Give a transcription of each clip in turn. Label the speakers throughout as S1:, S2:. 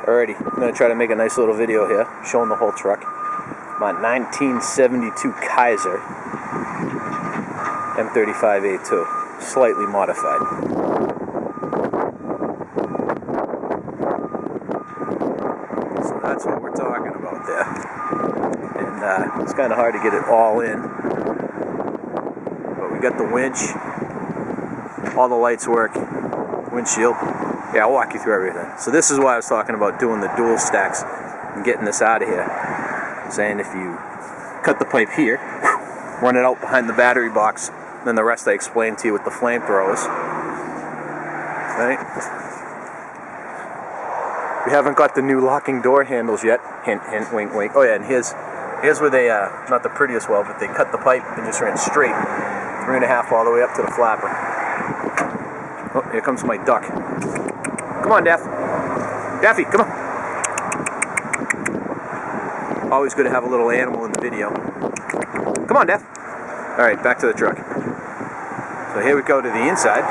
S1: Alrighty, I'm going to try to make a nice little video here, showing the whole truck. My 1972 Kaiser M35A2, slightly modified. So that's what we're talking about there. And it's kind of hard to get it all in. But we got the winch, all the lights work, windshield. Yeah, I'll walk you through everything. So this is why I was talking about doing the dual stacks and getting this out of here. Saying if you cut the pipe here, run it out behind the battery box, then the rest I explained to you with the flamethrowers. Right? We haven't got the new locking door handles yet. Hint, hint, wink, wink. Oh yeah, and here's where they, not the prettiest well, but they cut the pipe and just ran straight, 3.5 all the way up to the flapper. Oh, here comes my duck. Come on, Daff. Daffy, come on. Always good to have a little animal in the video. Come on, Daff. Alright, back to the truck. So here we go to the inside.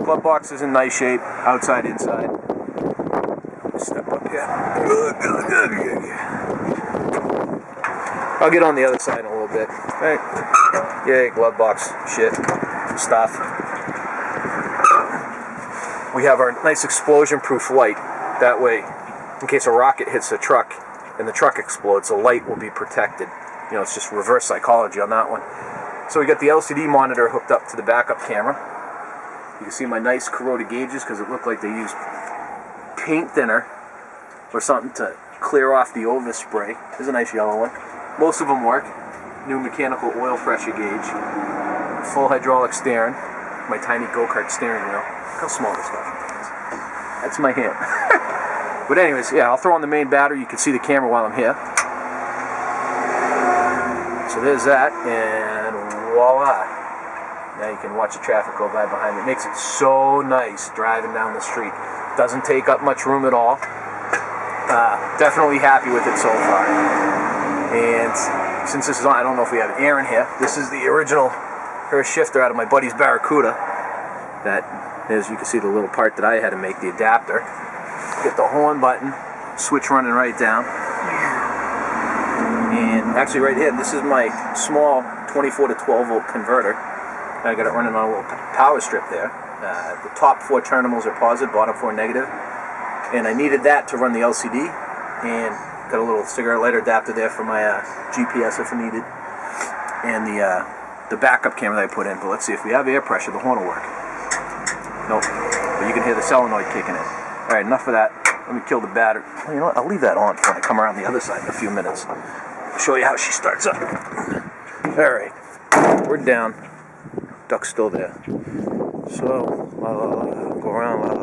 S1: Glove box is in nice shape, outside, inside. Step up here. I'll get on the other side in a little bit. Alright. Yay, glove box, shit, stuff. We have our nice explosion-proof light. That way, in case a rocket hits the truck and the truck explodes, the light will be protected. You know, it's just reverse psychology on that one. So we got the LCD monitor hooked up to the backup camera. You can see my nice corroded gauges because it looked like they used paint thinner or something to clear off the overspray. There's a nice yellow one. Most of them work. New mechanical oil pressure gauge. Full hydraulic steering. My tiny go-kart steering wheel. Look how small this guy is. That's my hand. But anyways, yeah, I'll throw on the main battery. You can see the camera while I'm here. So there's that, and voila. Now you can watch the traffic go by behind me. It makes it so nice driving down the street. Doesn't take up much room at all. Definitely happy with it so far. And since this is on, I don't know if we have air in here. This is the original Hurst shifter out of my buddy's Barracuda. That, as you can see, the little part that I had to make, the adapter. Get the horn button, switch running right down. And actually right here, this is my small 24 to 12 volt converter. I got it running on a little power strip there. The top 4 terminals are positive, bottom 4 negative. And I needed that to run the LCD. And got a little cigarette lighter adapter there for my GPS if needed. And the backup camera that I put in. But let's see, if we have air pressure, the horn will work. Nope. But you can hear the solenoid kicking in. Alright, enough of that. Let me kill the battery. Well, you know what? I'll leave that on when I come around the other side in a few minutes. I'll show you how she starts up. Alright. We're down. Duck's still there. So, go around,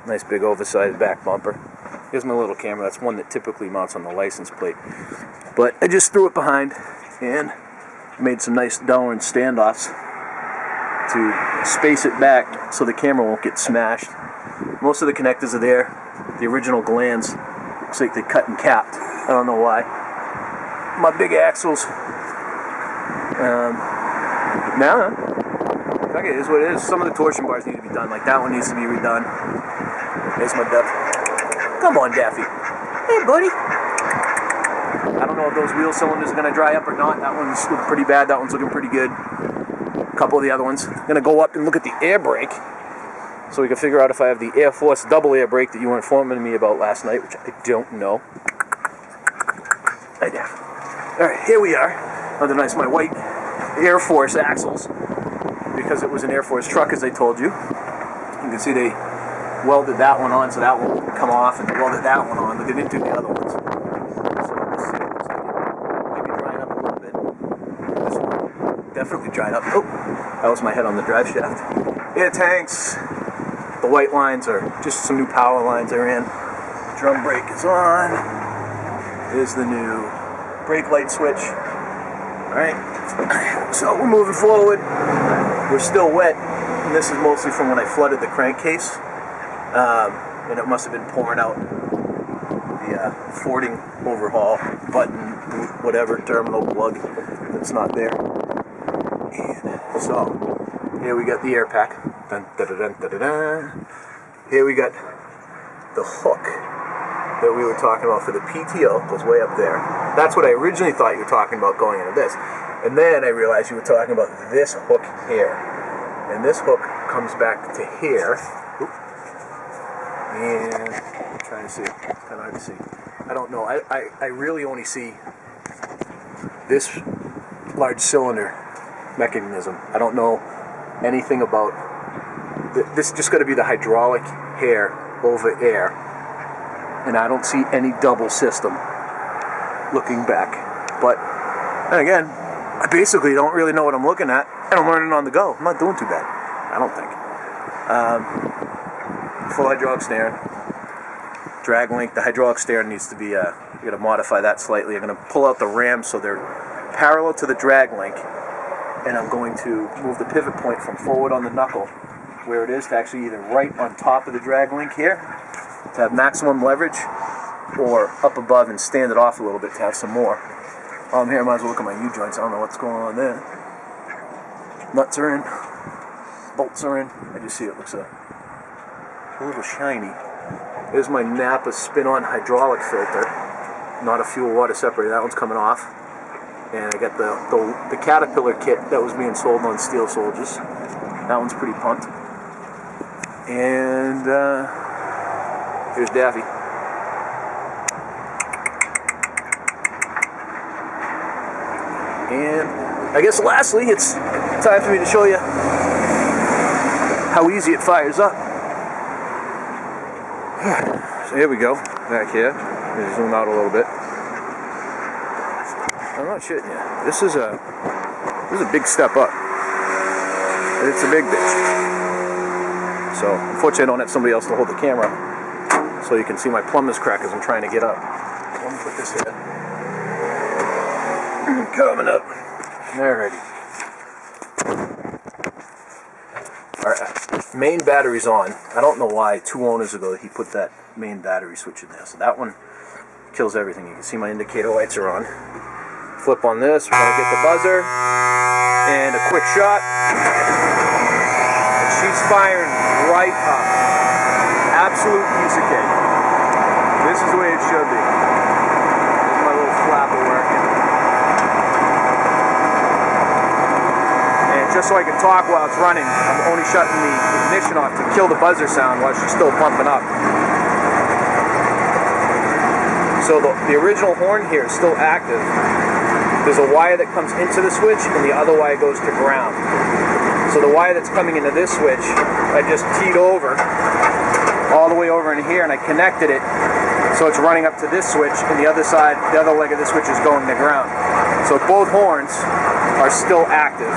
S1: Nice big oversized back bumper. Here's my little camera. That's one that typically mounts on the license plate. But I just threw it behind and made some nice downward standoffs to space it back so the camera won't get smashed. Most of the connectors are there. The original glands, looks like they cut and capped. I don't know why. My big axles. Nah. Okay, it is what it is. Some of the torsion bars need to be done. Like that one needs to be redone. There's my duck. Come on, Daffy. Hey, buddy. I don't know if those wheel cylinders are going to dry up or not. That one's looking pretty bad. That one's looking pretty good. A couple of the other ones. I'm going to go up and look at the air brake so we can figure out if I have the Air Force double air brake that you were informing me about last night, which I don't know. Hey, Daff. Alright, here we are. Underneath my white Air Force axles, because it was an Air Force truck, as I told you. You can see they welded that one on so that one would come off, and they welded that one on, but they didn't do the other ones. So this looks like it might be drying up a little bit. This one definitely dried up. Oh, that was my head on the drive shaft. Air tanks. The white lines are just some new power lines I ran. Drum brake is on. There's the new brake light switch. Alright, so we're moving forward. We're still wet, and this is mostly from when I flooded the crankcase. And it must have been pouring out the Fording overhaul button, whatever, terminal plug that's not there. And so, here we got the air pack. Dun, dun, dun, dun, dun, dun. here we got the hook that we were talking about for the PTO, goes way up there. That's what I originally thought you were talking about going into this. And then I realized you were talking about this hook here. And this hook comes back to here. Oop. And I'm trying to see. It's kind of hard to see. I don't know. I really only see this large cylinder mechanism. I don't know anything about this. Is just going to be the hydraulic hair over air, and I don't see any double system looking back. But then again, I basically don't really know what I'm looking at, and I'm learning on the go. I'm not doing too bad, I don't think. Full hydraulic steering, drag link. The hydraulic steering needs to be you're going to modify that slightly. You're going to pull out the rams so they're parallel to the drag link, and I'm going to move the pivot point from forward on the knuckle where it is to actually either right on top of the drag link here to have maximum leverage, or up above and stand it off a little bit to have some more. While I'm here, I might as well look at my U-joints. I don't know what's going on there. Nuts are in, bolts are in. I just see it looks a little shiny. There's my Napa spin-on hydraulic filter, not a fuel water separator. That one's coming off. And I got the Caterpillar kit that was being sold on Steel Soldiers. That one's pretty pumped. And here's Daffy. And I guess lastly, it's time for me to show you how easy it fires up. So here we go, back here. Let me zoom out a little bit. I'm not shitting you. This is a big step up. It's a big bitch. So unfortunately, I don't have somebody else to hold the camera, so you can see my plumber's crack as I'm trying to get up. So let me put this here. Coming up. Alrighty. Alright, main battery's on. I don't know why 2 owners ago he put that main battery switch in there. So that one kills everything. You can see my indicator lights are on. Flip on this, we're gonna get the buzzer and a quick shot. And she's firing right up. Absolute piece of cake. This is the way it should be. There's my little flapper working. And just so I can talk while it's running, I'm only shutting the ignition off to kill the buzzer sound while she's still pumping up. So the original horn here is still active. There's a wire that comes into the switch and the other wire goes to ground. So the wire that's coming into this switch, I just teed over all the way over in here and I connected it so it's running up to this switch, and the other side, the other leg of the switch is going to ground. So both horns are still active.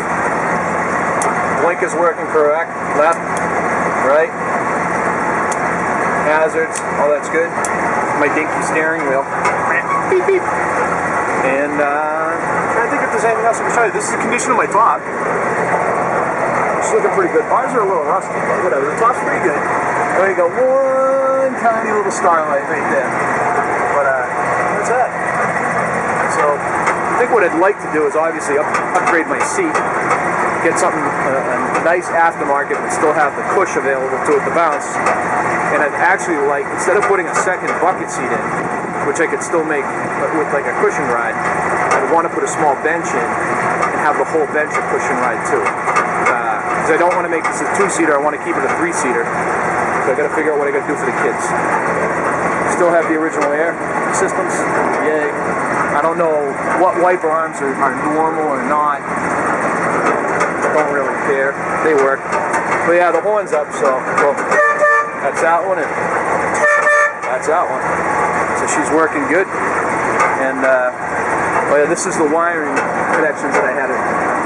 S1: Blink is working correct, left, right, hazards, all that's good. My dinky steering wheel, beep beep. And I think if there's anything else I can show you, this is the condition of my top. It's looking pretty good. Bars are a little rusty, but whatever. The top's pretty good. There you go, one tiny little starlight right there. But that's that. So I think what I'd like to do is obviously upgrade my seat, get something a nice aftermarket, but still have the push available to it to bounce. And I'd actually like, instead of putting a second bucket seat in, which I could still make with like a cushion ride, I'd want to put a small bench in and have the whole bench a cushion ride too. Because I don't want to make this a 2-seater, I want to keep it a 3-seater. So I got to figure out what I got to do for the kids. Still have the original air systems. Yay. I don't know what wiper arms are normal or not. Don't really care. They work. But yeah, the horn's up, so well, that's that one and that's that one. So she's working good. And oh yeah, this is the wiring connections that I had.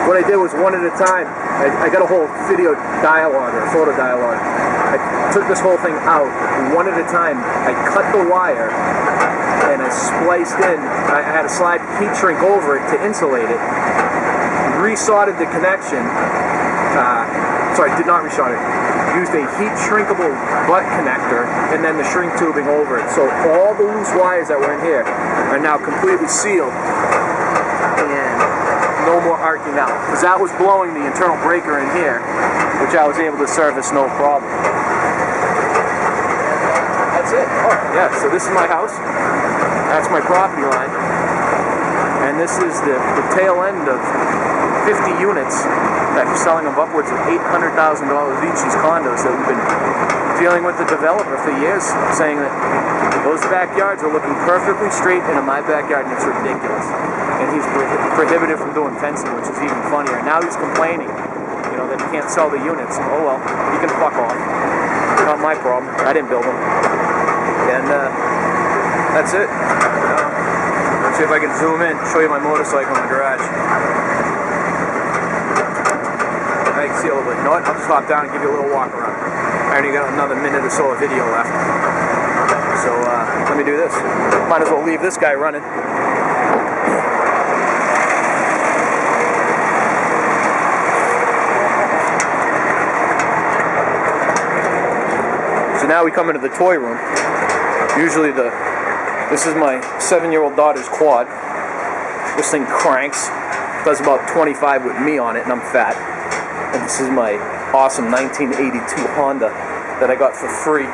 S1: What I did was one at a time. I got a whole video dialogue or photo dialogue. I took this whole thing out one at a time. I cut the wire and I spliced in. I had a slide heat shrink over it to insulate it. Resoldered the connection. Sorry, did not resolder it. Used a heat shrinkable butt connector and then the shrink tubing over it. So all the loose wires that were in here are now completely sealed and no more arcing out. Because that was blowing the internal breaker in here, which I was able to service no problem. Oh, yeah, so this is my house. That's my property line. And this is the tail end of 50 units that are selling of upwards of $800,000 each, these condos that we've been dealing with the developer for years, saying that those backyards are looking perfectly straight into my backyard, and it's ridiculous. And he's prohibited from doing fencing, which is even funnier. Now he's complaining, that he can't sell the units. Oh well, he can fuck off. Not my problem. I didn't build them. And that's it. Let's see if I can zoom in, show you my motorcycle in the garage. I can see a little bit. You know what? I'll just hop down and give you a little walk around. I only got another minute or so of video left. So let me do this. Might as well leave this guy running. So now we come into the toy room. Usually this is my 7-year-old daughter's quad. This thing cranks. Does about 25 with me on it, and I'm fat. And this is my awesome 1982 Honda that I got for free